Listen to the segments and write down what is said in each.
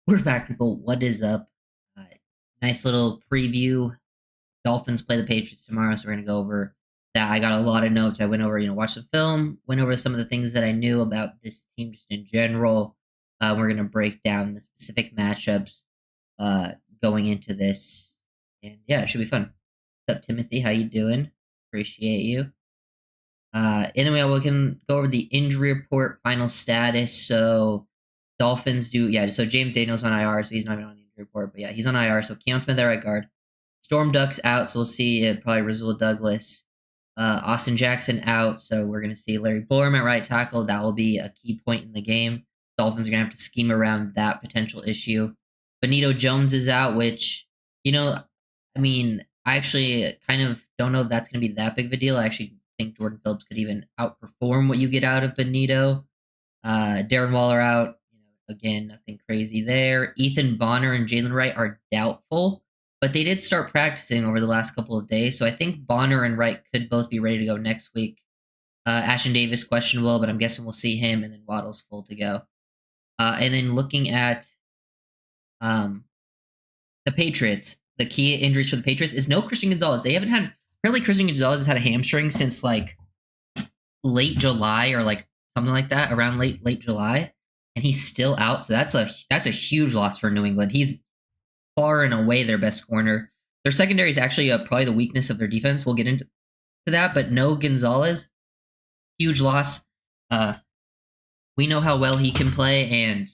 We're back, people. What is up? Uh, nice little preview. Dolphins play the Patriots tomorrow, so we're gonna go over that. I got a lot of notes. I went over, watched the film, went over some of the things that I knew about this team just in general. We're gonna break down the specific matchups uh, going into this, and yeah, it should be fun. What's up, Timothy? How you doing? Appreciate you. Anyway, we can go over the injury report, final status. So Dolphins do, yeah. So James Daniels on IR, so he's not even on the injury report, but yeah, he's on IR. So Keon Smith at right guard, Storm Duck's out, so we'll see probably Rasul Douglas, Austin Jackson out, so we're gonna see Larry Borum at right tackle. That will be a key point in the game. Dolphins are gonna have to scheme around that potential issue. Benito Jones is out, which I mean, I actually kind of don't know if that's gonna be that big of a deal. I actually think Jordan Phillips could even outperform what you get out of Benito. Darren Waller out. Again, nothing crazy there. Ethan Bonner and Jalen Wright are doubtful, but they did start practicing over the last couple of days. So I think Bonner and Wright could both be ready to go next week. Ashton Davis questionable, but I'm guessing we'll see him, and then Waddle's full to go. And then looking at the Patriots, the key injuries for the Patriots is no Christian Gonzalez. They haven't had, apparently Christian Gonzalez has had a hamstring since like late July or like something like that, around late July, and he's still out. So that's a huge loss for New England. He's far and away their best corner. Their secondary is actually probably the weakness of their defense. We'll get into that, but no Gonzalez, huge loss. We know how well he can play, and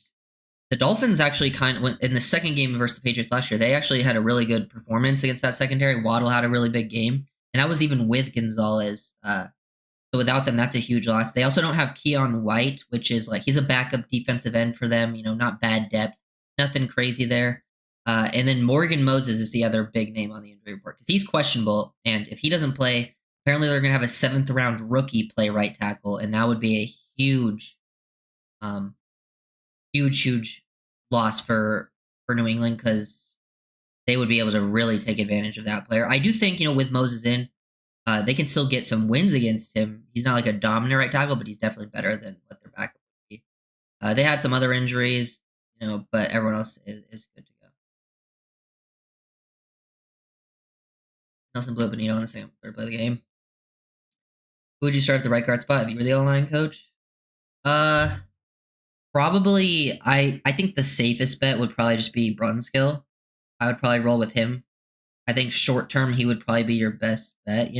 the Dolphins actually in the second game versus the Patriots last year, they actually had a really good performance against that secondary. Waddle had a really big game, and that was even with Gonzalez. So without them, that's a huge loss. They also don't have Keon White, which is like he's a backup defensive end for them. Not bad depth, nothing crazy there. And then Morgan Moses is the other big name on the injury report because he's questionable, and if he doesn't play, apparently they're going to have a 7th round rookie play right tackle, and that would be a huge loss for New England because they would be able to really take advantage of that player. I do think with Moses in, they can still get some wins against him. He's not like a dominant right tackle, but he's definitely better than what their backup would be. They had some other injuries, but everyone else is good to go. Nelson Blue Benito in the second third play of the game. Who would you start at the right guard spot if you were the O-line coach? Probably I think the safest bet would probably just be Brunskill. I would probably roll with him. I think short term he would probably be your best bet,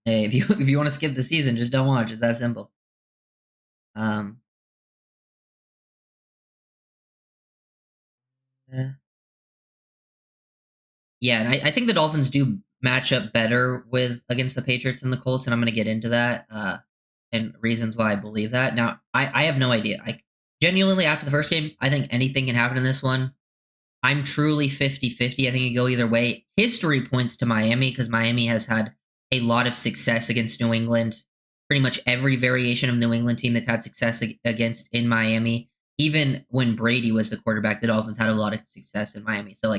Hey, if you want to skip the season, just don't watch. It's that simple. Um Yeah, and I think the Dolphins do match up better against the Patriots and the Colts, and I'm going to get into that and reasons why I believe that. Now, I have no idea. I genuinely, after the first game, I think anything can happen in this one. I'm truly 50-50. I think it can go either way. History points to Miami because Miami has had a lot of success against New England. Pretty much every variation of New England team they've had success against in Miami. Even when Brady was the quarterback, the Dolphins had a lot of success in Miami. So,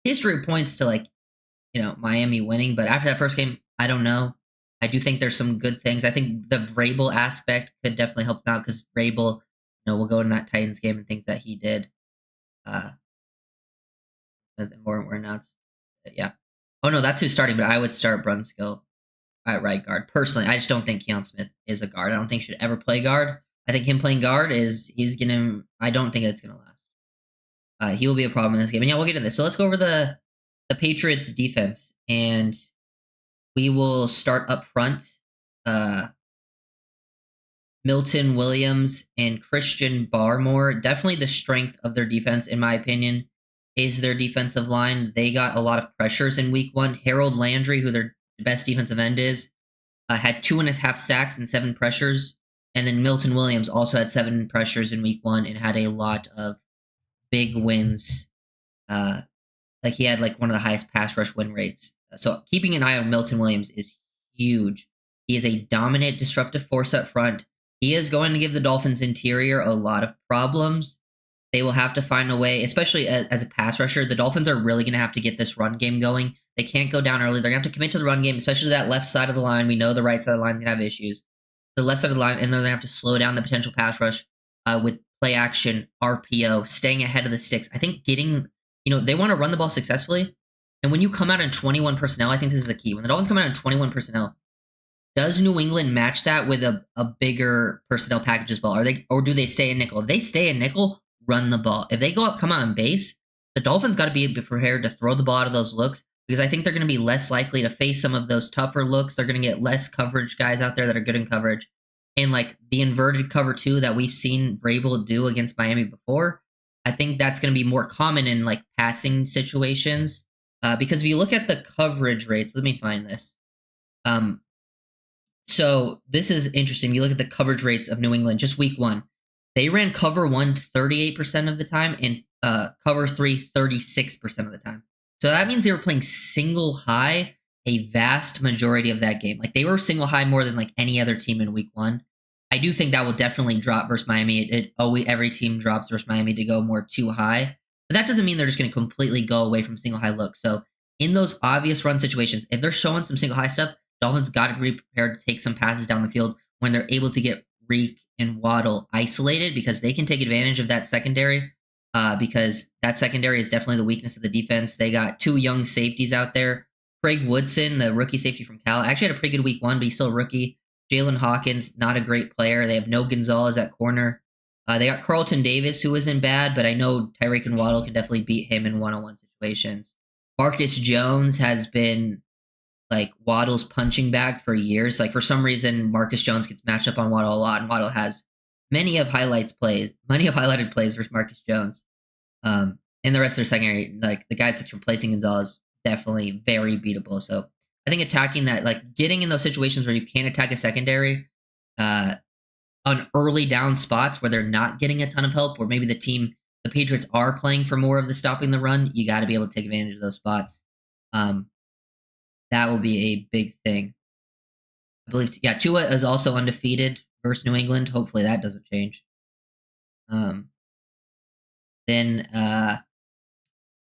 history points to, Miami winning. But after that first game, I don't know. I do think there's some good things. I think the Vrabel aspect could definitely help him out because Vrabel, will go in that Titans game and things that he did. More announced. Yeah. Oh, no, that's who's starting, but I would start Brunskill at right guard. Personally, I just don't think Keon Smith is a guard. I don't think he should ever play guard. I think him playing guard I don't think it's going to last. He will be a problem in this game. And yeah, we'll get into this. So let's go over the Patriots defense, and we will start up front. Milton Williams and Christian Barmore, definitely the strength of their defense, in my opinion, is their defensive line. They got a lot of pressures in week 1. Harold Landry, who their best defensive end is, had 2.5 sacks and 7 pressures. And then Milton Williams also had 7 pressures in week 1 and had a lot of big wins. He had one of the highest pass rush win rates. So keeping an eye on Milton Williams is huge. He is a dominant, disruptive force up front. He is going to give the Dolphins interior a lot of problems. They will have to find a way, especially as a pass rusher. The Dolphins are really going to have to get this run game going. They can't go down early. They're going to have to commit to the run game, especially that left side of the line. We know the right side of the line is going to have issues. The left side of the line, and they're going to have to slow down the potential pass rush with play action, RPO, staying ahead of the sticks. I think they want to run the ball successfully. And when you come out in 21 personnel, I think this is the key. When the Dolphins come out in 21 personnel, does New England match that with a bigger personnel package as well? Or do they stay in nickel? If they stay in nickel, run the ball. If they come out in base, the Dolphins got to be prepared to throw the ball out of those looks, because I think they're going to be less likely to face some of those tougher looks. They're going to get less coverage guys out there that are good in coverage. And like the inverted cover 2 that we've seen Vrabel do against Miami before, I think that's going to be more common in like passing situations. Because if you look at the coverage rates, let me find this. So this is interesting. You look at the coverage rates of New England, just week 1. They ran cover 1 38% of the time and cover 3 36% of the time. So that means they were playing single high a vast majority of that game. Like they were single high more than like any other team in week 1. I do think that will definitely drop versus Miami. Every team drops versus Miami to go more too high. But that doesn't mean they're just going to completely go away from single high look. So in those obvious run situations, if they're showing some single high stuff, Dolphins got to be prepared to take some passes down the field when they're able to get Reek and Waddle isolated, because they can take advantage of that secondary, because that secondary is definitely the weakness of the defense. They got 2 young safeties out there. Craig Woodson, the rookie safety from Cal, actually had a pretty good week 1, but he's still a rookie. Jalen Hawkins, not a great player. They have no Gonzalez at corner. They got Carlton Davis, who isn't bad, but I know Tyreek and Waddle can definitely beat him in one-on-one situations. Marcus Jones has been like Waddle's punching bag for years. Like for some reason, Marcus Jones gets matched up on Waddle a lot, and Waddle has many of highlighted plays versus Marcus Jones. And the rest of their secondary, like the guys that's replacing Gonzalez, definitely very beatable. So I think attacking that, like getting in those situations where you can't attack a secondary on early down spots where they're not getting a ton of help, or maybe the Patriots are playing for more of the stopping the run, you got to be able to take advantage of those spots. That will be a big thing. I believe, Tua is also undefeated versus New England. Hopefully that doesn't change. Then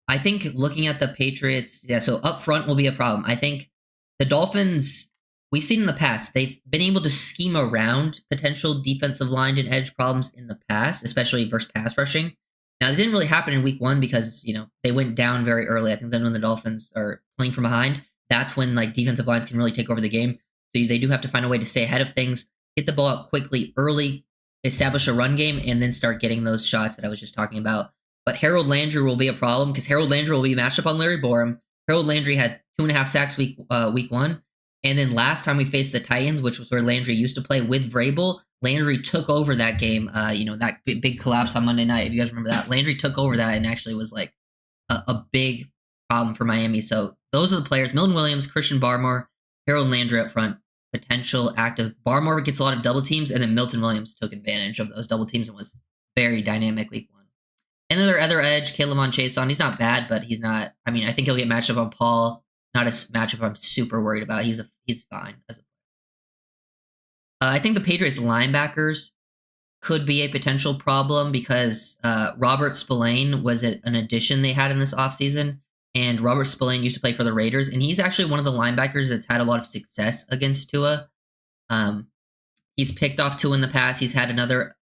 I think looking at the Patriots, so up front will be a problem. I think the Dolphins, we've seen in the past, they've been able to scheme around potential defensive line and edge problems in the past, especially versus pass rushing. Now, it didn't really happen in week 1 because, they went down very early. I think then when the Dolphins are playing from behind, that's when like defensive lines can really take over the game. So they do have to find a way to stay ahead of things, get the ball out quickly, early, establish a run game, and then start getting those shots that I was just talking about. But Harold Landry will be a problem because Harold Landry will be matched up on Larry Borum. Harold Landry had 2.5 sacks week 1. And then last time we faced the Titans, which was where Landry used to play with Vrabel, Landry took over that game. That big collapse on Monday night, if you guys remember that. Landry took over that and actually was like a big problem for Miami. So those are the players: Milton Williams, Christian Barmore, Harold Landry up front, potential active. Barmore gets a lot of double teams, and then Milton Williams took advantage of those double teams and was very dynamic week 1. And then their other edge, K'Lavon Chaisson, he's not bad, but he's not. I mean, I think he'll get matched up on Paul. Not a matchup I'm super worried about. He's fine as a player. I think the Patriots linebackers could be a potential problem because Robert Spillane was an addition they had in this offseason. And Robert Spillane used to play for the Raiders, and he's actually one of the linebackers that's had a lot of success against Tua. He's picked off Tua in the past. He's had another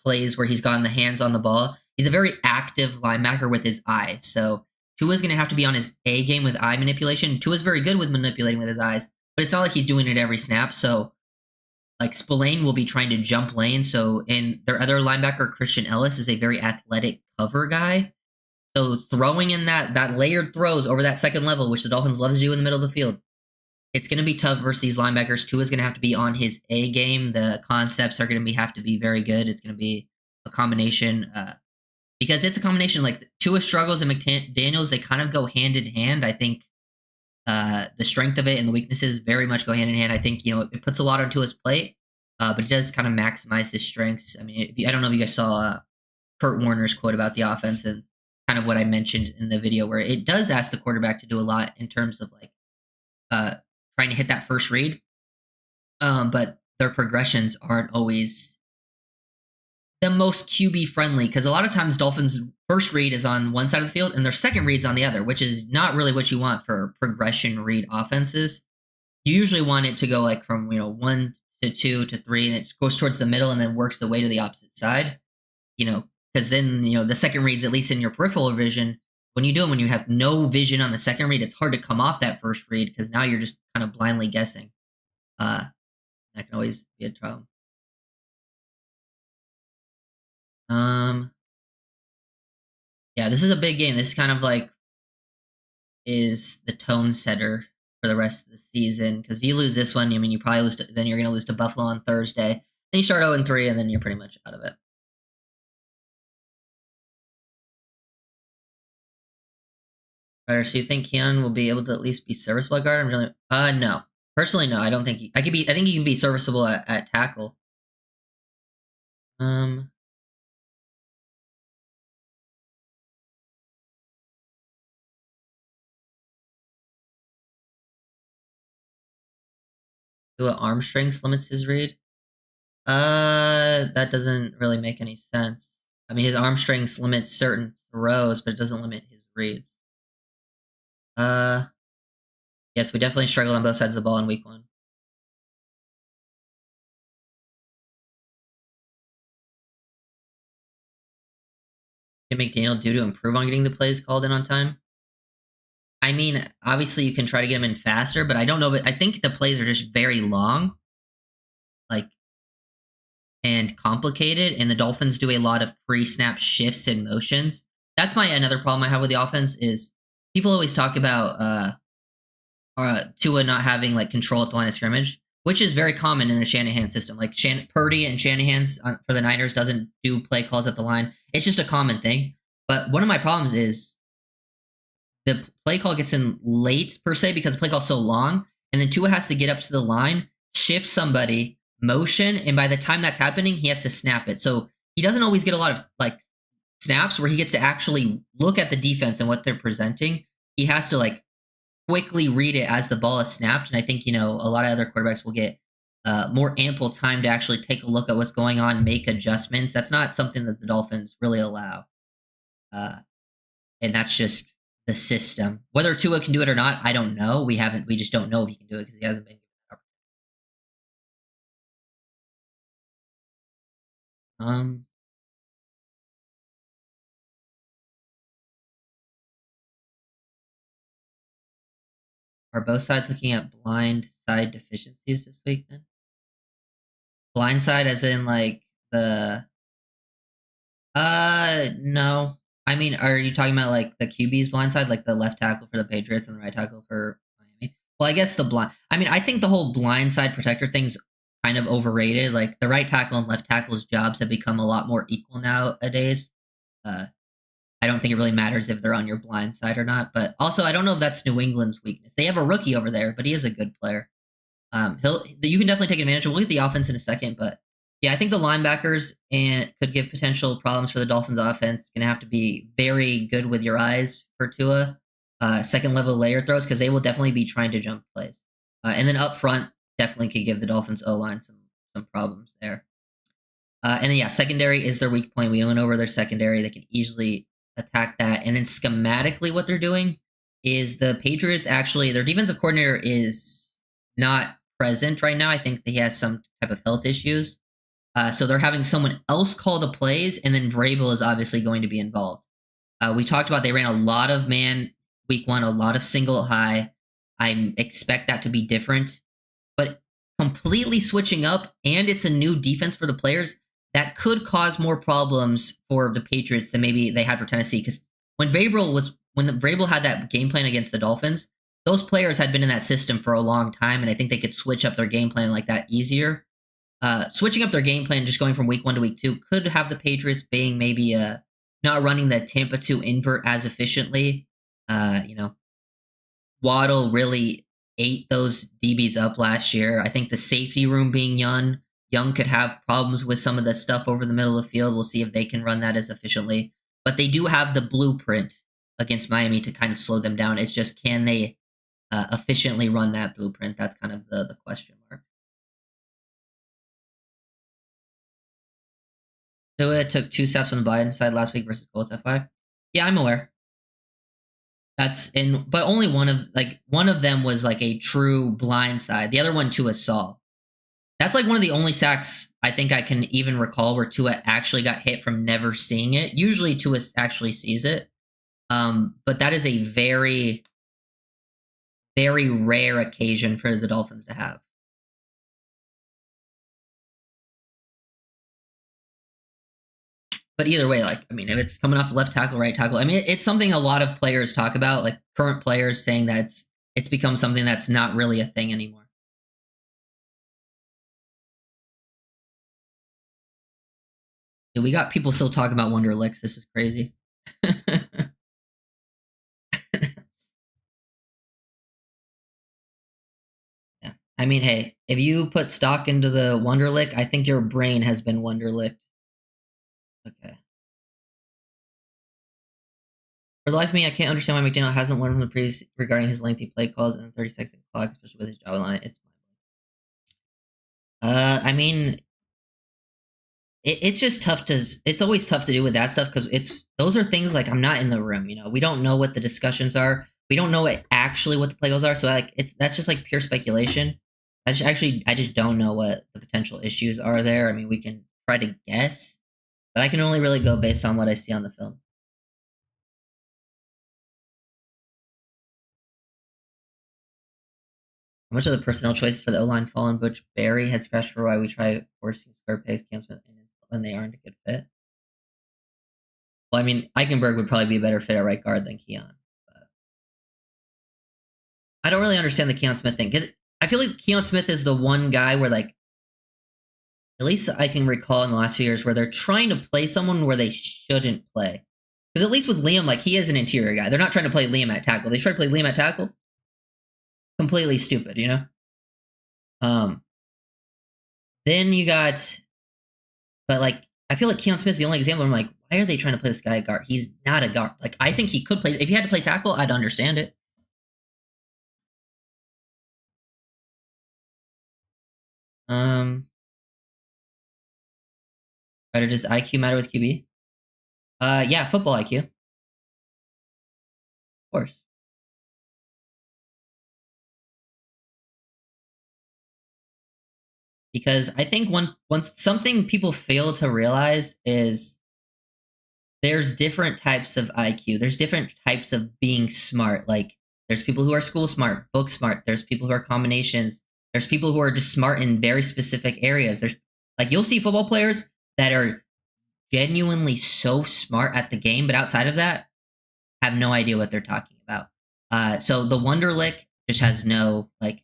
plays where he's gotten the hands on the ball. He's a very active linebacker with his eyes. So Tua's going to have to be on his A game with eye manipulation. Tua's very good with manipulating with his eyes, but it's not like he's doing it every snap. So like Spillane will be trying to jump lanes. So, and their other linebacker, Christian Ellis, is a very athletic cover guy. So throwing in that layered throws over that second level, which the Dolphins love to do in the middle of the field, it's going to be tough versus these linebackers. Tua's going to have to be on his A game. The concepts are going to have to be very good. It's going to be a combination because it's a combination. Like Tua struggles and McDaniels, they kind of go hand in hand. I think the strength of it and the weaknesses very much go hand in hand. I think, it puts a lot onto his plate, but it does kind of maximize his strengths. I mean, I don't know if you guys saw Kurt Warner's quote about the offense and kind of what I mentioned in the video, where it does ask the quarterback to do a lot in terms of like trying to hit that first read. But their progressions aren't always the most QB friendly because a lot of times Dolphins' first read is on one side of the field and their second read's on the other, which is not really what you want for progression read offenses. You usually want it to go like from 1 to 2 to 3, and it goes towards the middle and then works the way to the opposite side. Because then the second reads, at least in your peripheral vision, when you have no vision on the second read, it's hard to come off that first read because now you're just kind of blindly guessing. Uh, that can always be a problem. Um, yeah, this is a big game. This is kind of like is the tone setter for the rest of the season. Because if you lose this one, you probably lose. Then you're going to lose to Buffalo on Thursday. Then you start 0-3, and then you're pretty much out of it. Alright, so you think Keon will be able to at least be serviceable at guard? No. Personally, no. I don't think I think he can be serviceable at tackle. Um, do what arm strength limits his read? That doesn't really make any sense. I mean, his arm strength limits certain throws, but it doesn't limit his reads. Yes, we definitely struggled on both sides of the ball in week 1. Can McDaniel do to improve on getting the plays called in on time? I mean, obviously you can try to get them in faster, but I don't know. But I think the plays are just very long, like, and complicated. And the Dolphins do a lot of pre-snap shifts and motions. That's another problem I have with the offense is people always talk about Tua not having like control at the line of scrimmage, which is very common in the Shanahan system. Like Purdy and Shanahan's for the Niners doesn't do play calls at the line. It's just a common thing. But one of my problems is the play call gets in late per se because the play call's so long, and then Tua has to get up to the line, shift somebody, motion, and by the time that's happening, he has to snap it. So he doesn't always get a lot of like snaps where he gets to actually look at the defense and what they're presenting. He has to like quickly read it as the ball is snapped, and I think a lot of other quarterbacks will get more ample time to actually take a look at what's going on, make adjustments. That's not something that the Dolphins really allow, and that's just the system. Whether Tua can do it or not, I don't know. We just don't know if he can do it because he hasn't been given that opportunity. Are both sides looking at blind side deficiencies this week then? Blind side as in like the no. I mean, are you talking about like the QB's blind side, like the left tackle for the Patriots and the right tackle for Miami? Well, I guess the blind. I mean, I think the whole blind side protector thing's kind of overrated. Like the right tackle and left tackle's jobs have become a lot more equal nowadays. Uh, I don't think it really matters if they're on your blind side or not. But also, I don't know if that's New England's weakness. They have a rookie over there, but he is a good player. You can definitely take advantage of. We'll get the offense in a second, but yeah, I think the linebackers could give potential problems for the Dolphins offense. Going to have to be very good with your eyes for Tua. Second level layer throws because they will definitely be trying to jump plays, and then up front definitely could give the Dolphins O line some problems there. And then yeah, secondary is their weak point. We went over their secondary; they can easily attack that. And then schematically, what they're doing is the Patriots actually their defensive coordinator is not present right now. I think that he has some type of health issues. So they're having someone else call the plays, and then Vrabel is obviously going to be involved. We talked about they ran a lot of man week 1, a lot of single high. I expect that to be different, but completely switching up, and it's a new defense for the players that could cause more problems for the Patriots than maybe they had for Tennessee. Because when Vrabel had that game plan against the Dolphins, those players had been in that system for a long time, and I think they could switch up their game plan like that easier. Switching up their game plan, just going from week 1 to week 2, could have the Patriots being maybe not running the Tampa 2 invert as efficiently. Waddle really ate those DBs up last year. I think the safety room being Young could have problems with some of the stuff over the middle of the field. We'll see if they can run that as efficiently. But they do have the blueprint against Miami to kind of slow them down. It's just can they efficiently run that blueprint? That's kind of the question mark. Tua took 2 steps on the blind side last week versus Colts at 5. Yeah, I'm aware. That's in, but only one of them was like a true blind side. The other one Tua saw. That's like one of the only sacks I think I can even recall where Tua actually got hit from never seeing it. Usually Tua actually sees it. But that is a very, very rare occasion for the Dolphins to have. But either way, like, I mean, if it's coming off the left tackle, right tackle, I mean, it's something a lot of players talk about, like current players saying that it's become something that's not really a thing anymore. Dude, we got people still talking about Wonderlicks. This is crazy. Yeah. I mean, hey, if you put stock into the Wonderlick, I think your brain has been Wonderlicked. Okay. For the life of me, I can't understand why McDaniel hasn't learned from the previous regarding his lengthy play calls and the 30-second clock, especially with his job line. It's I mean, it's just tough to. It's always tough to do with that stuff because those are things like I'm not in the room. You know, we don't know what the discussions are. We don't know what the play goals are. So like that's just like pure speculation. I just don't know what the potential issues are there. I mean, we can try to guess, but I can only really go based on what I see on the film. How much of the personnel choices for the O-line fall on Butch Barry head scratch for why we try forcing Scarpace, Cam Smith when they aren't a good fit? Well, I mean, Eichenberg would probably be a better fit at right guard than Keon. But I don't really understand the Keon Smith thing because I feel like Keon Smith is the one guy where, like, at least I can recall in the last few years where they're trying to play someone where they shouldn't play. Because at least with Liam, like, he is an interior guy. They're not trying to play Liam at tackle. They try to play Liam at tackle. Completely stupid, you know? Then you got, but like, I feel like Keon Smith's the only example. I'm like, why are they trying to play this guy at guard? He's not a guard. Like, I think he could play. If he had to play tackle, I'd understand it. Right, does IQ matter with QB? Yeah, football IQ, of course. Because I think once something people fail to realize is there's different types of IQ. There's different types of being smart. Like there's people who are school smart, book smart. There's people who are combinations. There's people who are just smart in very specific areas. There's like you'll see football players that are genuinely so smart at the game, but outside of that, have no idea what they're talking about. So the Wonderlick just has no like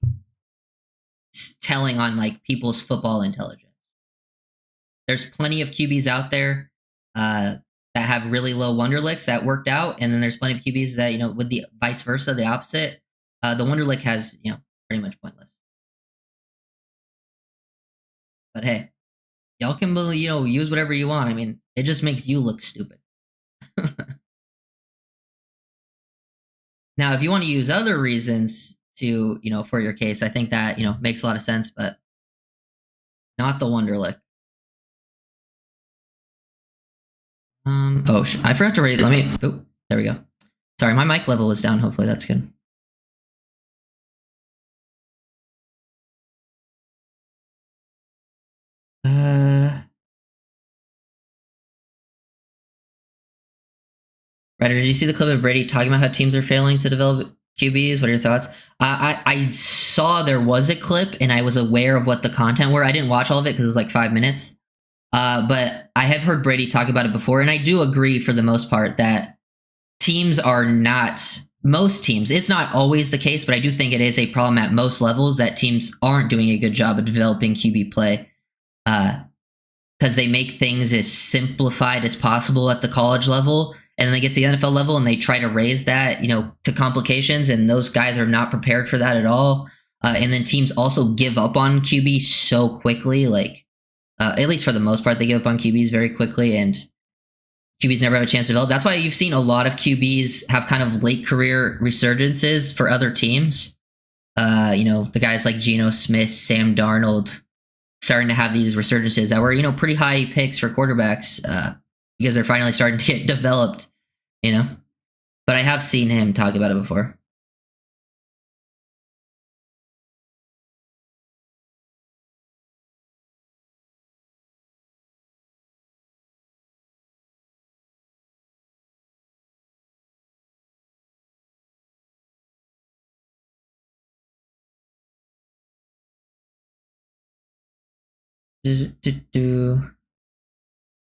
telling on like people's football intelligence. There's plenty of QBs out there that have really low Wonderlicks that worked out, and then there's plenty of QBs that, you know, with the vice versa, the opposite. The Wonderlick has, you know, pretty much pointless. But hey, y'all can, you know, use whatever you want. I mean, it just makes you look stupid. Now, if you want to use other reasons to, you know, for your case, I think that, you know, makes a lot of sense, but not the Wonderlick. Oh, I forgot to rate. Let me. Oh, there we go. Sorry, my mic level was down. Hopefully, that's good. Ryder, did you see the clip of Brady talking about how teams are failing to develop QBs? What are your thoughts? I saw there was a clip, and I was aware of what the content were. I didn't watch all of it because it was like 5 minutes. But I have heard Brady talk about it before, and I do agree for the most part that teams are not, most teams, it's not always the case, but I do think it is a problem at most levels that teams aren't doing a good job of developing QB play because they make things as simplified as possible at the college level, and then they get to the NFL level and they try to raise that, you know, to complications, and those guys are not prepared for that at all. And then teams also give up on QB so quickly, like at least for the most part, they give up on QBs very quickly, and QBs never have a chance to develop. That's why you've seen a lot of QBs have kind of late career resurgences for other teams. You know, the guys like Geno Smith, Sam Darnold, starting to have these resurgences that were, pretty high picks for quarterbacks because they're finally starting to get developed, But I have seen him talk about it before.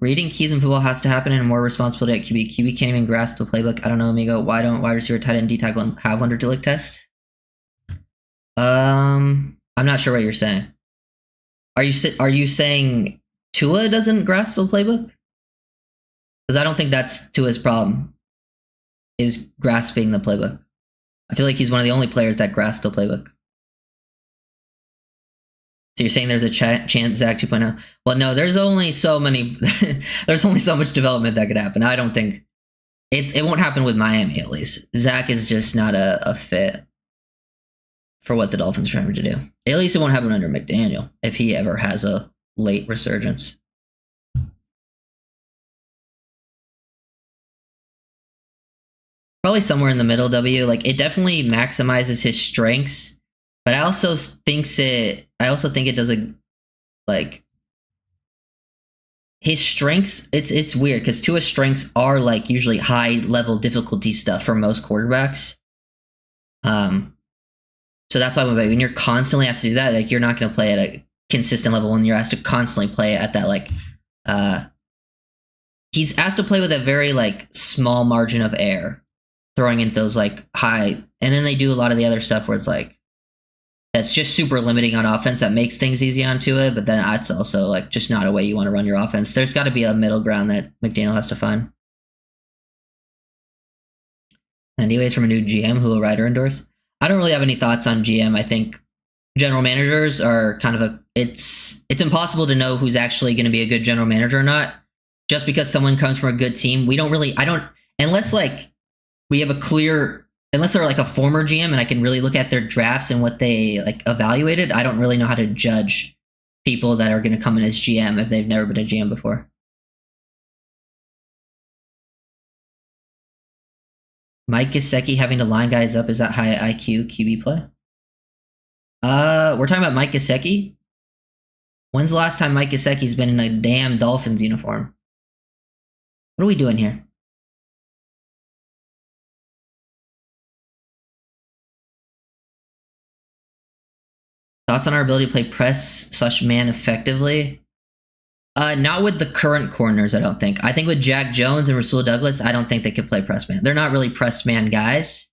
Reading keys in football has to happen and more responsibility at QB. QB can't even grasp the playbook. I don't know, amigo. Why don't wide receiver, tight end, D tackle have one to lick test? I'm not sure what you're saying. Are you saying Tua doesn't grasp the playbook? Because I don't think that's Tua's problem. Is grasping the playbook. I feel like he's one of the only players that grasps the playbook. So you're saying there's a chance Zach 2.0? Well, no, there's only so many. There's only so much development that could happen. I don't think it won't happen with Miami, at least. Zach is just not a fit for what the Dolphins are trying to do. At least it won't happen under McDaniel if he ever has a late resurgence. Probably somewhere in the middle, W. Like, it definitely maximizes his strengths, but I also think it does his strengths. It's weird because Tua's strengths are like usually high level difficulty stuff for most quarterbacks. So that's why when you're constantly asked to do that, like you're not going to play at a consistent level when you're asked to constantly play at that he's asked to play with a very small margin of error, throwing into those high, and then they do a lot of the other stuff where it's that's just super limiting on offense that makes things easy onto it, but then that's also just not a way you want to run your offense. There's got to be a middle ground that McDaniel has to find. Anyways, from a new GM who will write or endorse. I don't really have any thoughts on GM. I think general managers are kind of it's impossible to know who's actually going to be a good general manager or not. Just because someone comes from a good team, unless we have unless they're a former GM and I can really look at their drafts and what they evaluated, I don't really know how to judge people that are going to come in as GM if they've never been a GM before. Mike Gesicki having to line guys up, is that high IQ QB play? We're talking about Mike Gesicki? When's the last time Mike Gesicki's been in a damn Dolphins uniform? What are we doing here? Thoughts on our ability to play press/man effectively? Not with the current corners, I don't think. I think with Jack Jones and Rasul Douglas, I don't think they could play press man. They're not really press man guys,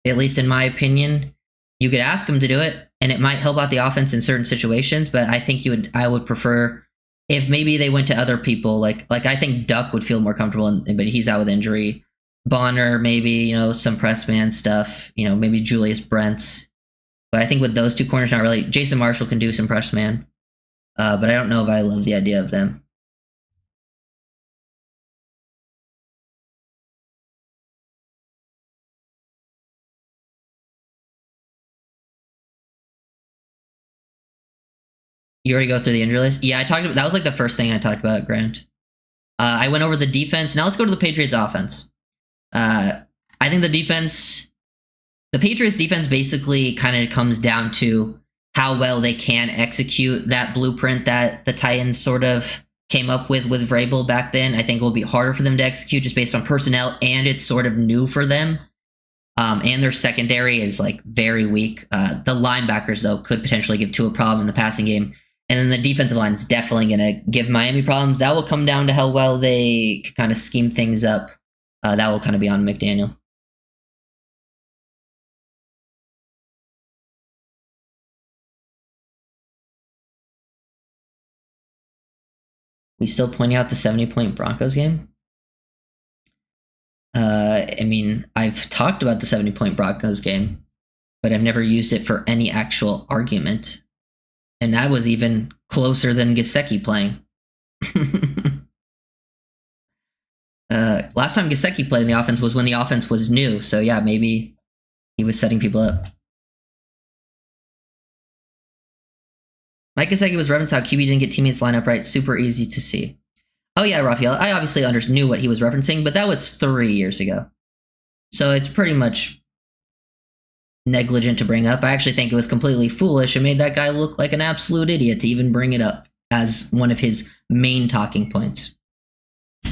at least in my opinion. You could ask them to do it, and it might help out the offense in certain situations, but I think I would prefer if maybe they went to other people. Like I think Duck would feel more comfortable, but he's out with injury. Bonner, maybe, some press man stuff, maybe Julius Brents. But I think with those two corners, not really. Jason Marshall can do some press man. But I don't know if I love the idea of them. You already go through the injury list? Yeah, that was the first thing I talked about, Grant. I went over the defense. Now let's go to the Patriots offense. I think the Patriots defense basically kind of comes down to how well they can execute that blueprint that the Titans sort of came up with Vrabel back then. I think it will be harder for them to execute just based on personnel, and it's sort of new for them. And their secondary is very weak. The linebackers, though, could potentially give Tua a problem in the passing game. And then the defensive line is definitely going to give Miami problems. That will come down to how well they kind of scheme things up. That will kind of be on McDaniel. We still pointing out the 70-point Broncos game? I mean, I've talked about the 70-point Broncos game, but I've never used it for any actual argument. And that was even closer than Gesicki playing. Last time Gesicki played in the offense was when the offense was new. So yeah, maybe he was setting people up. Mike Gesicki was referencing how QB didn't get teammates line up right. Super easy to see. Oh yeah, Raphael. I obviously knew what he was referencing, but that was 3 years ago. So it's pretty much negligent to bring up. I actually think it was completely foolish and made that guy look like an absolute idiot to even bring it up as one of his main talking points.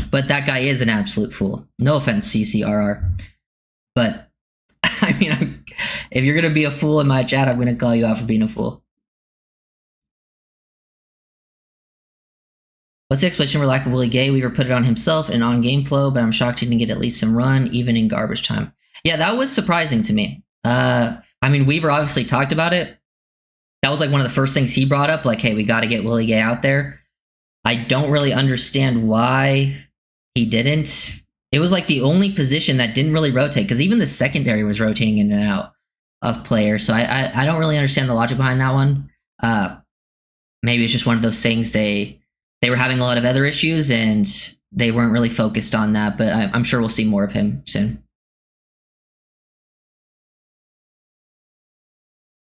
But that guy is an absolute fool. No offense, CCRR. But, I mean, if you're going to be a fool in my chat, I'm going to call you out for being a fool. What's the explanation for lack of Willie Gay? Weaver put it on himself and on game flow, but I'm shocked he didn't get at least some run, even in garbage time. Yeah, that was surprising to me. I mean, Weaver obviously talked about it. That was like one of the first things he brought up, like, hey, we got to get Willie Gay out there. I don't really understand why he didn't. It was like the only position that didn't really rotate, because even the secondary was rotating in and out of players. So I don't really understand the logic behind that one. Maybe it's just one of those things they were having a lot of other issues and they weren't really focused on that, but I'm sure we'll see more of him soon.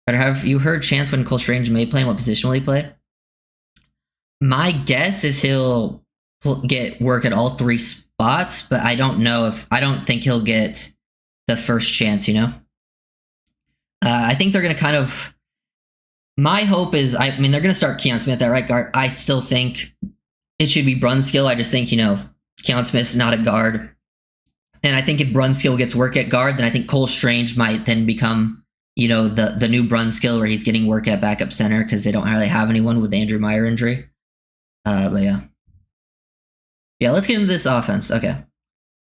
But have you heard Chance when Cole Strange may play and what position will he play? My guess is he'll get work at all 3 spots, but I don't think he'll get the first chance, you know? I think they're going to kind of, my hope is, they're going to start Keon Smith at right guard. I still think it should be Brunskill. I just think, Keon Smith's not a guard. And I think if Brunskill gets work at guard, then I think Cole Strange might then become, the new Brunskill where he's getting work at backup center because they don't really have anyone with the Andrew Meyer injury. But yeah. Yeah, let's get into this offense. Okay.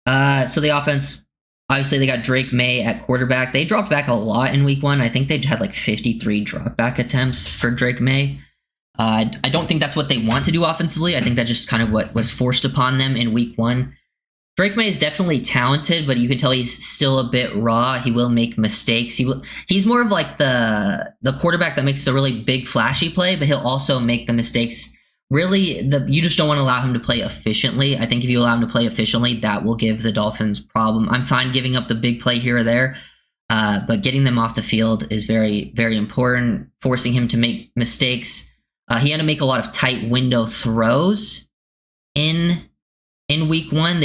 So the offense, obviously they got Drake May at quarterback. They dropped back a lot in week 1. I think they had like 53 drop back attempts for Drake May. I don't think that's what they want to do offensively. I think that's just kind of what was forced upon them in week 1. Drake May is definitely talented, but you can tell he's still a bit raw. He will make mistakes. He's more of like the quarterback that makes the really big flashy play, but he'll also make the mistakes. Really, you just don't want to allow him to play efficiently. I think if you allow him to play efficiently, that will give the Dolphins problem. I'm fine giving up the big play here or there, but getting them off the field is very, very important. Forcing him to make mistakes. He had to make a lot of tight window throws in week 1.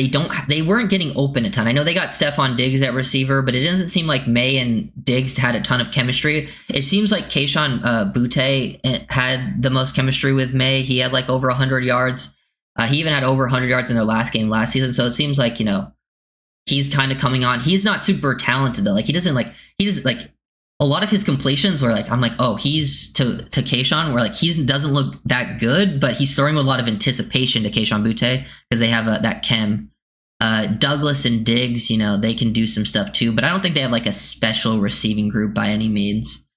They weren't getting open a ton. I know they got Stephon Diggs at receiver, but it doesn't seem like May and Diggs had a ton of chemistry. It seems like Kayshon Boutte had the most chemistry with May. He had like over 100 yards. He even had over 100 yards in their last game last season. So it seems like, he's kind of coming on. He's not super talented though. Like he doesn't a lot of his completions were like, I'm like, oh, he's to Kayshon, where like he doesn't look that good, but he's throwing with a lot of anticipation to Kayshon Boutte because they have that chem. Douglas and Diggs, they can do some stuff too, but I don't think they have like a special receiving group by any means.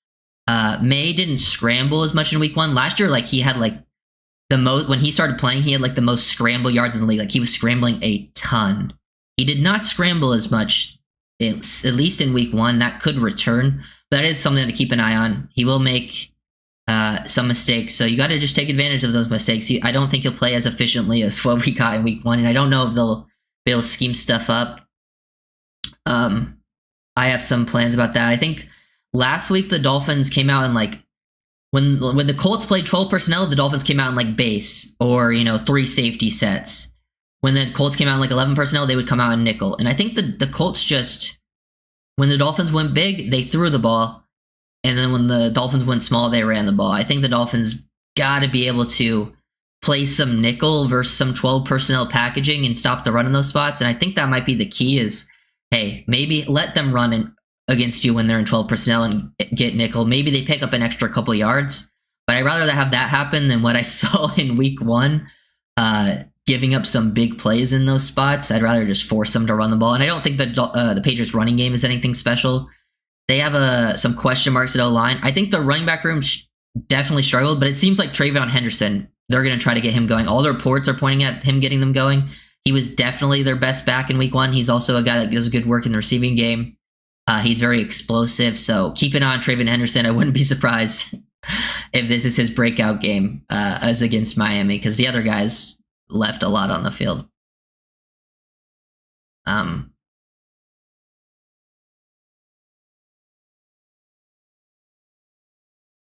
May didn't scramble as much in week 1. Last year, like he had like the most, when he started playing, he had like the most scramble yards in the league. Like he was scrambling a ton. He did not scramble as much, at least in week 1. That could return. That is something to keep an eye on. He will make some mistakes, so you got to just take advantage of those mistakes. I don't think he'll play as efficiently as what we got in week 1, and I don't know if they'll be able to scheme stuff up. I have some plans about that. I think last week the Dolphins came out and like when the Colts played 12 personnel, the Dolphins came out in like base or 3 safety sets. When the Colts came out in like 11 personnel, they would come out in nickel, and I think the Colts just, when the Dolphins went big, they threw the ball. And then when the Dolphins went small, they ran the ball. I think the Dolphins got to be able to play some nickel versus some 12 personnel packaging and stop the run in those spots. And I think that might be the key is, hey, maybe let them run against you when they're in 12 personnel and get nickel. Maybe they pick up an extra couple yards. But I'd rather have that happen than what I saw in week 1. Giving up some big plays in those spots. I'd rather just force them to run the ball. And I don't think the Patriots running game is anything special. They have some question marks at O-line. I think the running back room definitely struggled, but it seems like Trayvon Henderson, they're going to try to get him going. All the reports are pointing at him getting them going. He was definitely their best back in week 1. He's also a guy that does good work in the receiving game. He's very explosive, so keep an eye on Trayvon Henderson. I wouldn't be surprised if this is his breakout game as against Miami, because the other guys left a lot on the field.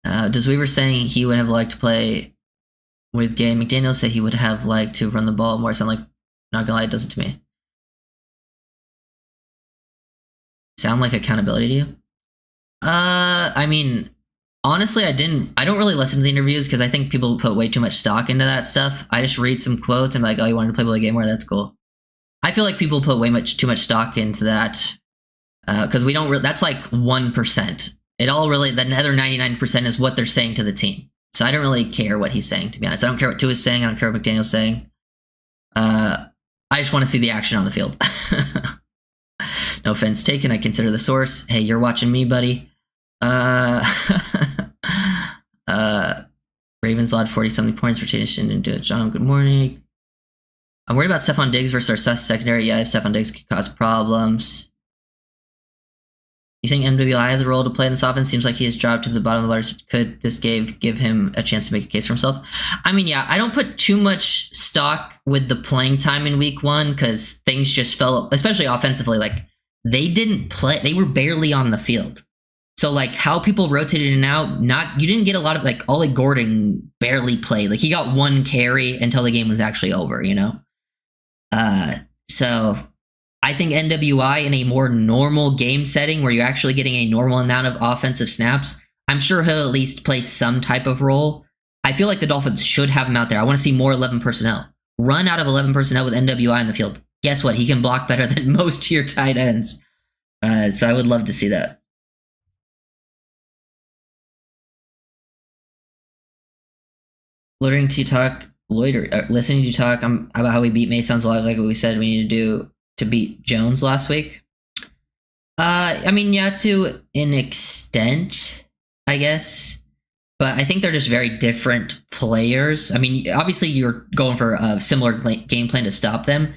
Does Weaver saying he would have liked to play with Gay? McDaniel said he would have liked to run the ball more. Sound like, not gonna lie, it doesn't to me. Sound like accountability to you? I mean, honestly, I don't really listen to the interviews because I think people put way too much stock into that stuff. I just read some quotes and be like, oh, you wanted to play with a game more? That's cool. I feel like people put too much stock into that because we don't. That's like 1%. It all really, the other 99% is what they're saying to the team. So I don't really care what he's saying, to be honest. I don't care what Tua's saying. I don't care what McDaniel's saying. I just want to see the action on the field. No offense taken. I consider the source. Hey, you're watching me, buddy. Ravens allowed 40-something points for Jason and John. Good morning. I'm worried about Stephon Diggs versus our sus secondary. Yeah, if Stephon Diggs could cause problems. You think MWI has a role to play in this offense? Seems like he has dropped to the bottom of the ladder. Could this give him a chance to make a case for himself? I mean, yeah, I don't put too much stock with the playing time in week 1 because things just fell, especially offensively. Like, they didn't play. They were barely on the field. So, like, how people rotated in and out, you didn't get a lot of, like, Ollie Gordon barely played. Like, he got 1 carry until the game was actually over, you know? So I think NWI in a more normal game setting where you're actually getting a normal amount of offensive snaps, I'm sure he'll at least play some type of role. I feel like the Dolphins should have him out there. I want to see more 11 personnel. Run out of 11 personnel with NWI in the field. Guess what? He can block better than most of your tight ends. So I would love to see that. Listening to you talk about how we beat May sounds a lot like what we said we need to do to beat Jones last week. I mean, yeah, to an extent, I guess. But I think they're just very different players. I mean, obviously you're going for a similar game plan to stop them.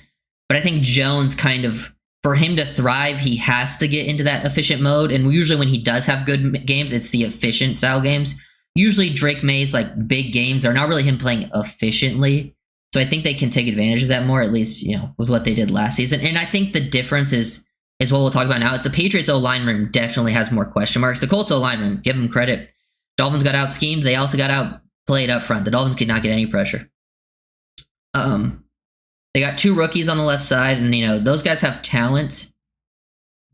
But I think Jones kind of, for him to thrive, he has to get into that efficient mode. And usually when he does have good games, it's the efficient style games. Usually Drake May's like big games are not really him playing efficiently. So I think they can take advantage of that more, at least, you know, with what they did last season. And I think the difference is what we'll talk about now is the Patriots O-line room definitely has more question marks. The Colts O-line room, give them credit. Dolphins got out schemed. They also got out played up front. The Dolphins could not get any pressure. They got 2 rookies on the left side, and you know those guys have talent.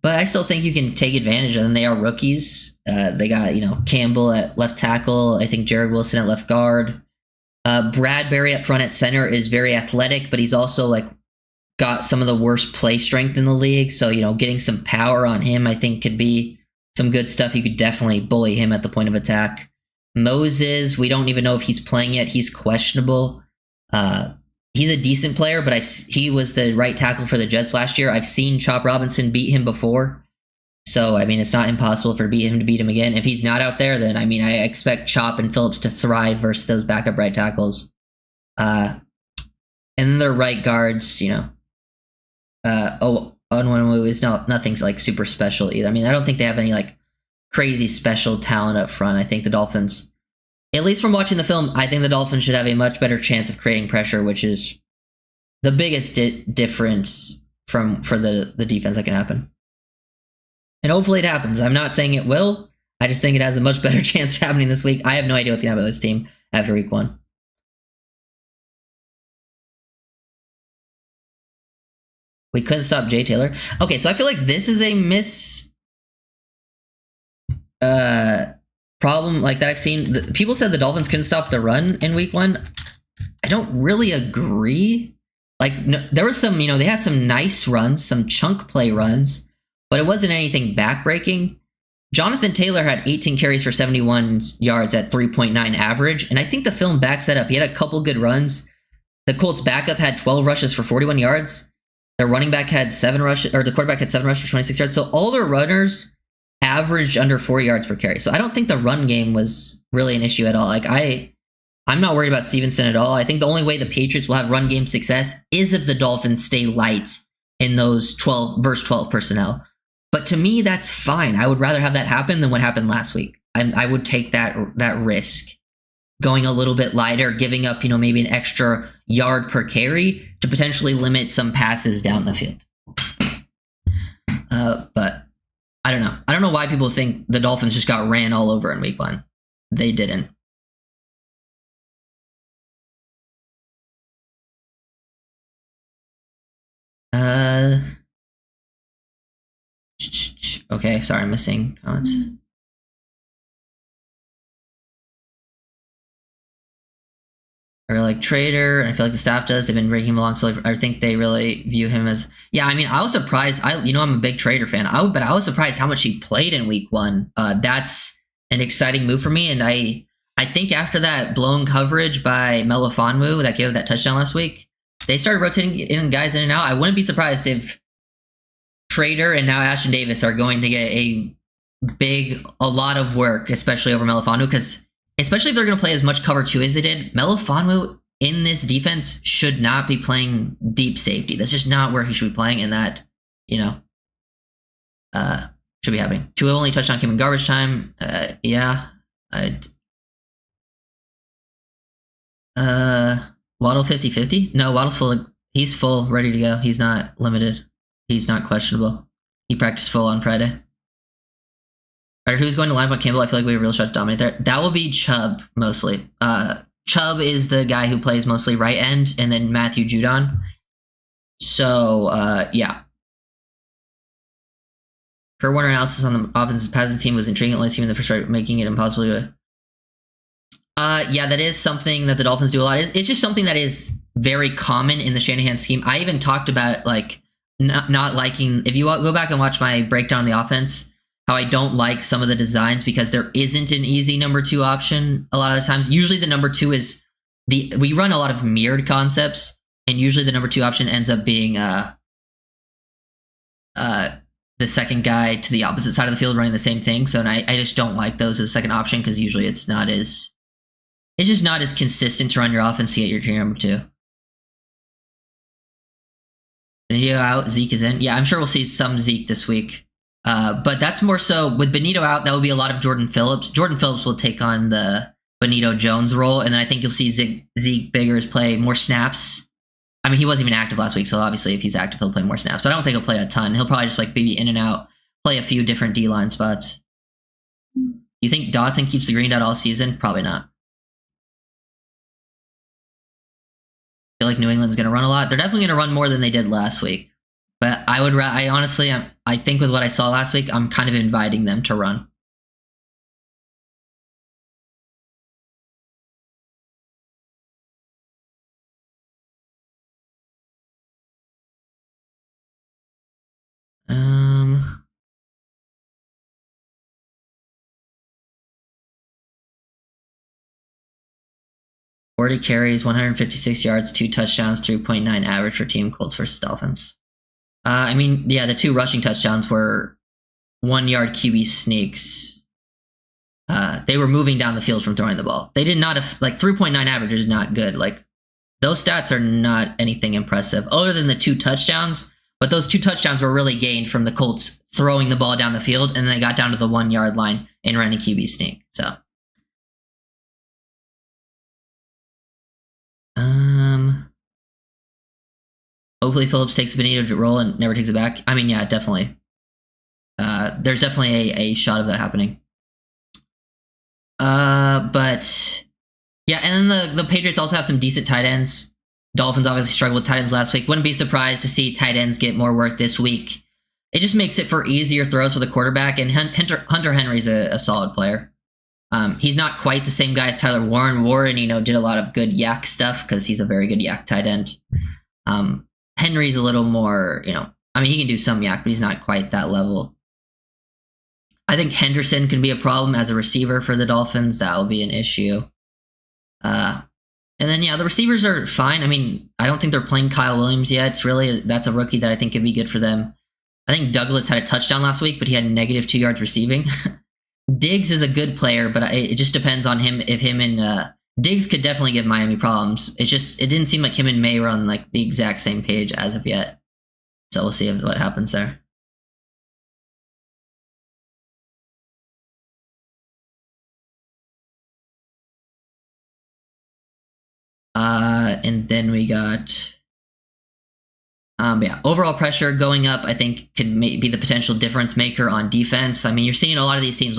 But I still think you can take advantage of them. They are rookies. They got, you know, Campbell at left tackle. I think Jared Wilson at left guard. Bradbury up front at center is very athletic, but he's also like got some of the worst play strength in the league. So, you know, getting some power on him, I think, could be some good stuff. You could definitely bully him at the point of attack. Moses, we don't even know if he's playing yet. He's questionable. He's a decent player, but he was the right tackle for the Jets last year. I've seen Chop Robinson beat him before. So, I mean, it's not impossible for him to beat him again. If he's not out there, then, I mean, I expect Chop and Phillips to thrive versus those backup right tackles. And their right guards, you know. Onwenu is nothing's, like, super special either. I mean, I don't think they have any, like, crazy special talent up front. I think the Dolphins, at least from watching the film, I think the Dolphins should have a much better chance of creating pressure, which is the biggest difference for the defense that can happen. And hopefully it happens. I'm not saying it will. I just think it has a much better chance of happening this week. I have no idea what's going to happen with this team after week 1. We couldn't stop Jay Taylor. Okay, so I feel like this is a problem like that I've seen. People said the Dolphins couldn't stop the run in week 1. I don't really agree. Like, no, there was some, you know, they had some nice runs, some chunk play runs, but it wasn't anything backbreaking. Jonathan Taylor had 18 carries for 71 yards at 3.9 average, and I think the film backs that up. He had a couple good runs. The Colts backup had 12 rushes for 41 yards. Their running back had 7 rushes, or the quarterback had 7 rushes for 26 yards. So all their runners averaged under 4 yards per carry. So I don't think the run game was really an issue at all. Like, I'm not worried about Stevenson at all. I think the only way the Patriots will have run game success is if the Dolphins stay light in those 12 personnel. But to me, that's fine. I would rather have that happen than what happened last week. I would take that risk, going a little bit lighter, giving up, you know, maybe an extra yard per carry to potentially limit some passes down the field. But I don't know. I don't know why people think the Dolphins just got ran all over in week 1. they didn't. Okay, sorry, I'm missing comments. Or like Trader, and I feel like the staff does. They've been bringing him along, so I think they really view him as. Yeah, I mean, I was surprised. I'm a big Trader fan. But I was surprised how much he played in Week 1. That's an exciting move for me, and I think after that blown coverage by Melifonwu that gave that touchdown last week, they started rotating in guys in and out. I wouldn't be surprised if Trader and now Ashton Davis are going to get a lot of work, especially over Melifonwu, because especially if they're going to play as much cover 2 as they did, Melifonwu in this defense should not be playing deep safety. That's just not where he should be playing, and that, should be happening. 2 only touchdown came in garbage time. Waddle 50-50? No, Waddle's full. He's full, ready to go. He's not limited. He's not questionable. He practiced full on Friday. All right, who's going to line up Campbell? I feel like we have a real shot to dominate there. That will be Chubb, mostly. Chubb is the guy who plays mostly right end, and then Matthew Judon. So, yeah. Kurt Warner analysis on the offensive passing team was intriguing, only team in the first right, making it impossible to... yeah, that is something that the Dolphins do a lot. It's just something that is very common in the Shanahan scheme. I even talked about, not liking... If you go back and watch my breakdown on the offense, how I don't like some of the designs because there isn't an easy number 2 option a lot of the times. Usually the number 2 is... We run a lot of mirrored concepts, and usually the number 2 option ends up being the second guy to the opposite side of the field running the same thing. So I just don't like those as a second option because usually it's just not as consistent to run your offense to get your number 2. Benito out, Zeke is in. Yeah, I'm sure we'll see some Zeke this week. But that's more so with Benito out, that will be a lot of Jordan Phillips. Jordan Phillips will take on the Benito Jones role, and then I think you'll see Zeke Biggers play more snaps. I mean, he wasn't even active last week, so obviously if he's active, he'll play more snaps. But I don't think he'll play a ton. He'll probably just be in and out, play a few different D-line spots. You think Dotson keeps the green dot all season? Probably not. I feel like New England's going to run a lot. They're definitely going to run more than they did last week. But I honestly, I think with what I saw last week, I'm kind of inviting them to run. Forty carries, 156 yards, 2 touchdowns, 3.9 average for team Colts versus Dolphins. I mean, yeah, the 2 rushing touchdowns were 1-yard QB sneaks. They were moving down the field from throwing the ball. They did not have 3.9 average is not good. Those stats are not anything impressive other than the 2 touchdowns. But those 2 touchdowns were really gained from the Colts throwing the ball down the field, and then they got down to the 1-yard line and ran a QB sneak. So, hopefully Phillips takes a Benito role and never takes it back. I mean, yeah, definitely. There's definitely a shot of that happening. But yeah, and then the Patriots also have some decent tight ends. Dolphins obviously struggled with tight ends last week. Wouldn't be surprised to see tight ends get more work this week. It just makes it for easier throws for the quarterback, and Hunter Henry's a solid player. He's not quite the same guy as Tyler Warren. Warren, did a lot of good yak stuff because he's a very good yak tight end. Henry's a little more, I mean, he can do some yak, but he's not quite that level. I think Henderson can be a problem as a receiver for the Dolphins. That will be an issue. And then, yeah, the receivers are fine. I mean, I don't think they're playing Kyle Williams yet. That's a rookie that I think could be good for them. I think Douglas had a touchdown last week, but he had negative 2 yards receiving. Diggs is a good player, but it just depends on him. If him and Diggs could definitely give Miami problems. It didn't seem like him and May were on the exact same page as of yet. So we'll see what happens there. And then we got, overall pressure going up, I think could be the potential difference maker on defense. I mean, you're seeing a lot of these teams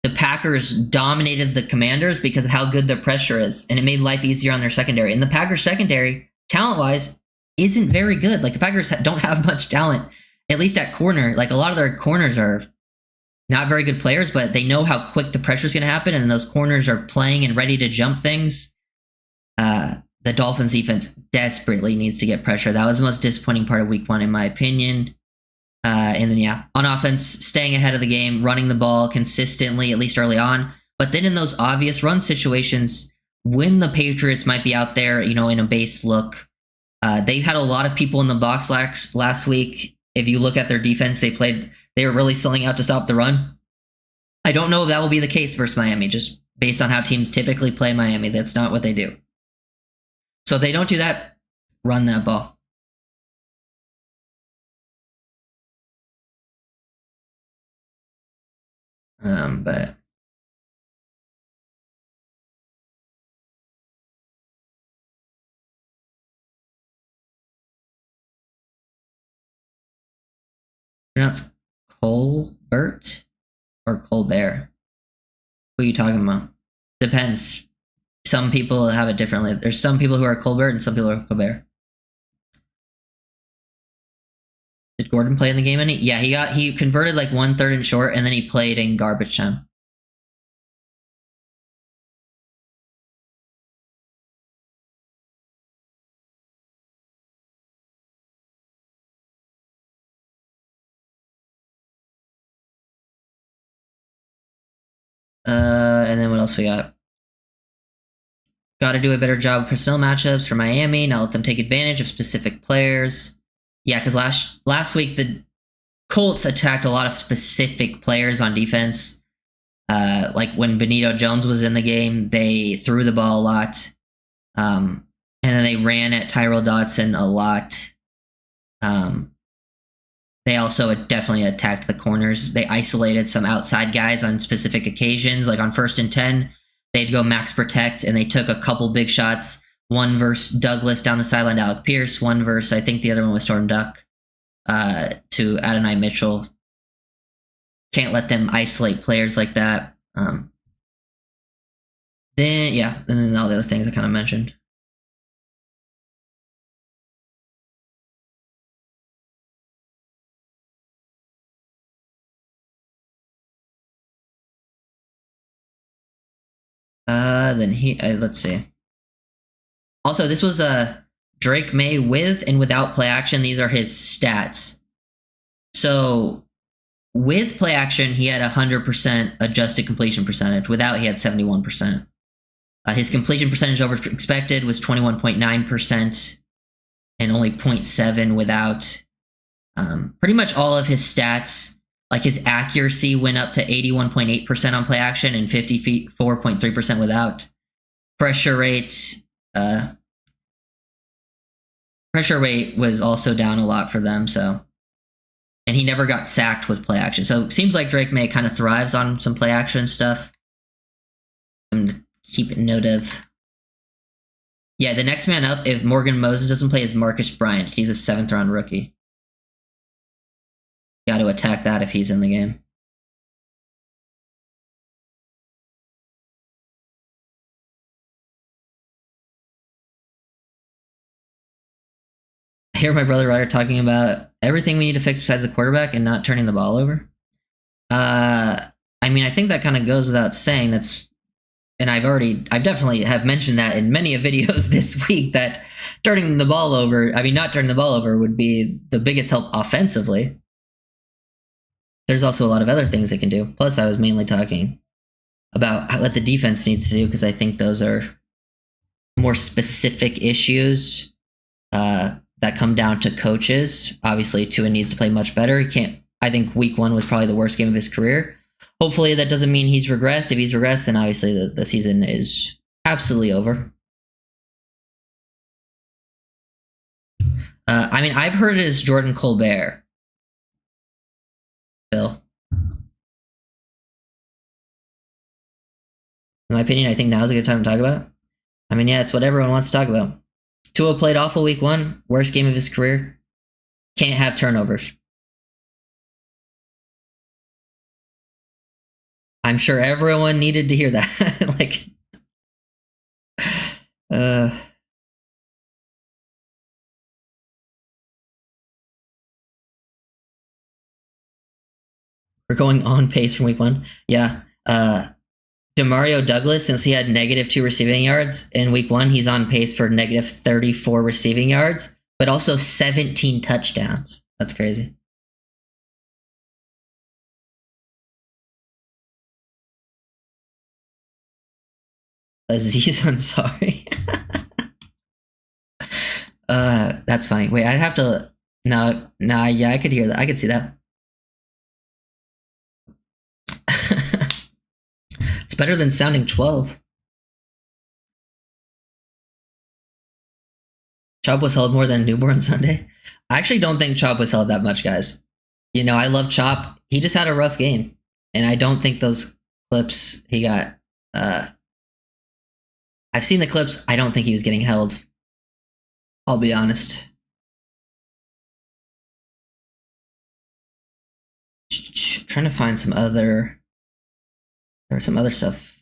the Packers dominated the Commanders because of how good their pressure is, and it made life easier on their secondary. And the Packers secondary, talent-wise, isn't very good. Like, the Packers don't have much talent, at least at corner. Like, a lot of their corners are not very good players, but they know how quick the pressure is going to happen, and those corners are playing and ready to jump things. The Dolphins defense desperately needs to get pressure. That was the most disappointing part of week 1, in my opinion. And then, yeah, on offense, staying ahead of the game, running the ball consistently, at least early on. But then in those obvious run situations, when the Patriots might be out there, in a base look, they had a lot of people in the box last week. If you look at their defense, they were really selling out to stop the run. I don't know if that will be the case versus Miami, just based on how teams typically play Miami. That's not what they do. So if they don't do that, run that ball. But pronounce Colbert or Colbert? Who are you talking about? Depends. Some people have it differently. There's some people who are Colbert and some people are Colbert. Did Gordon play in the game any? Yeah, he converted like 1/3 and short, and then he played in garbage time. And then what else we got? Got to do a better job of personnel matchups for Miami. Not let them take advantage of specific players. Yeah, because last week the Colts attacked a lot of specific players on defense. Like when Benito Jones was in the game, they threw the ball a lot. And then they ran at Tyrell Dodson a lot. They also definitely attacked the corners. They isolated some outside guys on specific occasions. Like on 1st and 10, they'd go max protect, and they took a couple big shots. One versus Douglas down the sideline to Alec Pierce. One versus, I think the other one was Storm Duck to Adonai Mitchell. Can't let them isolate players like that. Then all the other things I kind of mentioned. Let's see. Also, this was Drake May with and without play action. These are his stats. So with play action, he had 100% adjusted completion percentage. Without, he had 71%. His completion percentage over expected was 21.9% and only 0.7 without. Pretty much all of his stats, like his accuracy went up to 81.8% on play action and 54.3% without. Pressure rate was also down a lot for them. So, and he never got sacked with play action. So it seems like Drake May kind of thrives on some play action stuff. I'm to keep it note of. Yeah, the next man up, if Morgan Moses doesn't play, is Marcus Bryant. He's a 7th round rookie. Got to attack that if he's in the game. I hear my brother Ryder talking about everything we need to fix besides the quarterback and not turning the ball over. I mean, I think that kind of goes without saying. And I've definitely have mentioned that in many videos this week, that not turning the ball over would be the biggest help offensively. There's also a lot of other things they can do. Plus, I was mainly talking about what the defense needs to do, because I think those are more specific issues that come down to coaches. Obviously, Tua needs to play much better. I think week 1 was probably the worst game of his career. Hopefully that doesn't mean he's regressed. If he's regressed, then obviously the season is absolutely over. I mean, I've heard it as Jordan Colbert. Phil. In my opinion, I think now's a good time to talk about it. I mean, yeah, it's what everyone wants to talk about. Tua played awful week 1. Worst game of his career. Can't have turnovers. I'm sure everyone needed to hear that. Like, uh, we're going on pace from week one. Yeah. Demario Douglas, since he had -2 receiving yards in week one, he's on pace for -34 receiving yards, but also 17 touchdowns. That's crazy. Aziz Ansari. That's funny. Wait, I'd have to. No, nah, yeah, I could hear that. I could see that. It's better than sounding 12. Chop was held more than Newborn Sunday. I actually don't think Chop was held that much, guys. You know, I love Chop. He just had a rough game, and I don't think those clips he got. I've seen the clips. I don't think he was getting held. I'll be honest. Trying to find some other. There was some other stuff.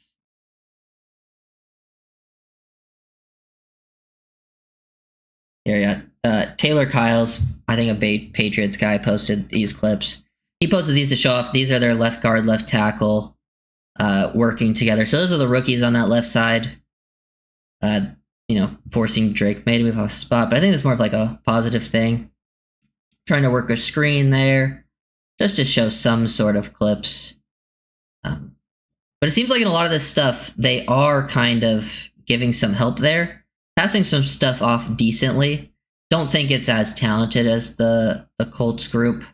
Here, yeah. Taylor Kyles, I think a Patriots guy, posted these clips. He posted these to show off. These are their left guard, left tackle working together. So those are the rookies on that left side. You know, forcing Drake May to move off a spot. But I think it's more of like a positive thing. Trying to work a screen there just to show some sort of clips. But it seems like in a lot of this stuff, they are kind of giving some help there, passing some stuff off decently. Don't think it's as talented as the Colts group.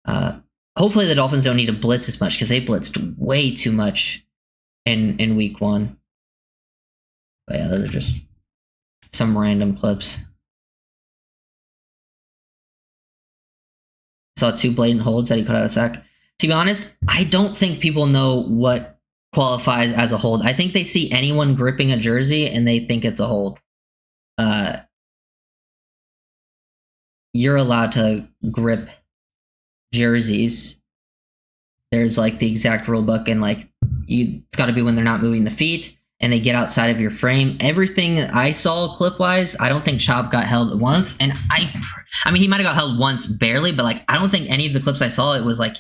Hopefully the Dolphins don't need to blitz as much because they blitzed way too much in week one. But yeah, those are just some random clips. Saw 2 blatant holds that he cut out of the sack. To be honest, I don't think people know what qualifies as a hold. I think they see anyone gripping a jersey and they think it's a hold. You're allowed to grip jerseys. There's like the exact rule book, and like it's got to be when they're not moving the feet and they get outside of your frame. Everything I saw clip wise, I don't think Chop got held once, and I mean he might have got held once barely, but like I don't think any of the clips I saw it was like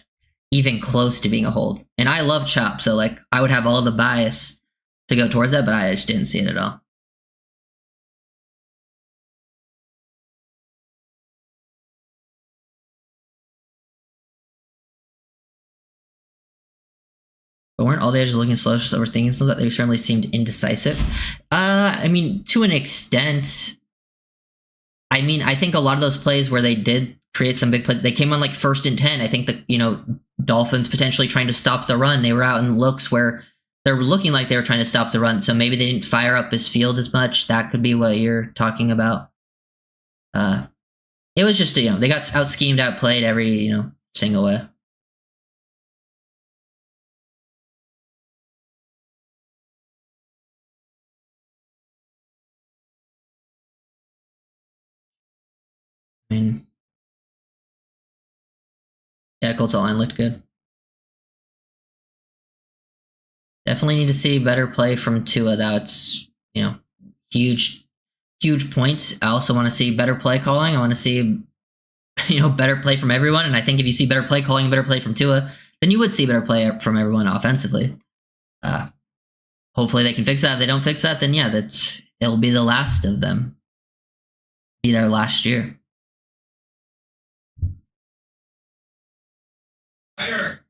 even close to being a hold. And I love Chop, so like I would have all the bias to go towards that, but I just didn't see it at all. But weren't all the edges looking slow, just overthinking so that they certainly seemed indecisive? I mean, to an extent. I mean, I think a lot of those plays where they did create some big plays, they came on like 1st and 10. I think the, you know, Dolphins potentially trying to stop the run. They were out in looks where they're looking like they were trying to stop the run. So maybe they didn't fire up his field as much. That could be what you're talking about. It was just, you know, they got out schemed, out played every, you know, single way. I mean, yeah, Colts line looked good. Definitely need to see better play from Tua. That's, you know, huge points. I also want to see better play calling. I want to see, you know, better play from everyone. And I think if you see better play calling and better play from Tua, then you would see better play from everyone offensively. Hopefully they can fix that. If they don't fix that, then yeah, it'll be the last of them. Be their last year. Fire.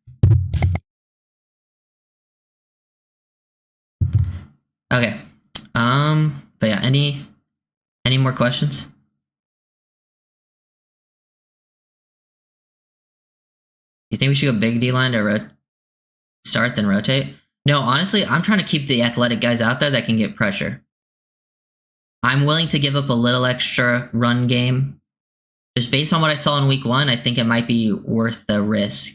Okay. But yeah, any more questions? You think we should go big D line to start then rotate? No, honestly, I'm trying to keep the athletic guys out there that can get pressure. I'm willing to give up a little extra run game. Just based on what I saw in week one, I think it might be worth the risk.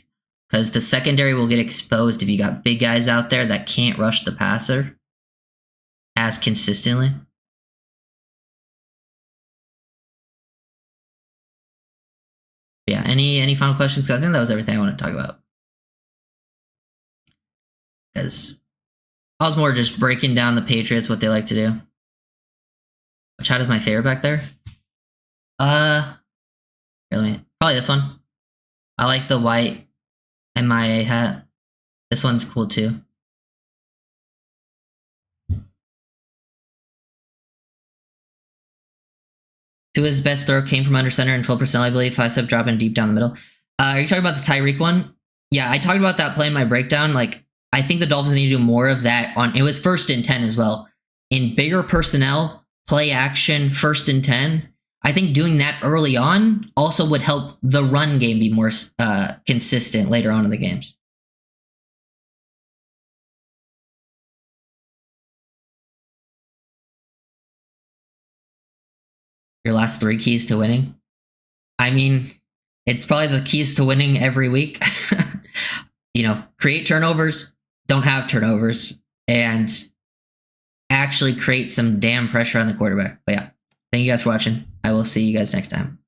Because the secondary will get exposed if you got big guys out there that can't rush the passer as consistently. Yeah, any final questions? Because I think that was everything I wanted to talk about. because I was more just breaking down the Patriots, what they like to do. Which hat is my favorite back there? Probably this one. I like the white MIA hat. This one's cool too. Tua's best throw came from under center and 12%, I believe. 5-step drop and deep down the middle. Are you talking about the Tyreek one? Yeah, I talked about that play in my breakdown. Like, I think the Dolphins need to do more of that on. It was 1st and 10 as well. In bigger personnel, play action, 1st and 10. I think doing that early on also would help the run game be more consistent later on in the games. Your last 3 keys to winning? I mean, it's probably the keys to winning every week. Create turnovers, don't have turnovers, and actually create some damn pressure on the quarterback. But yeah, thank you guys for watching. I will see you guys next time.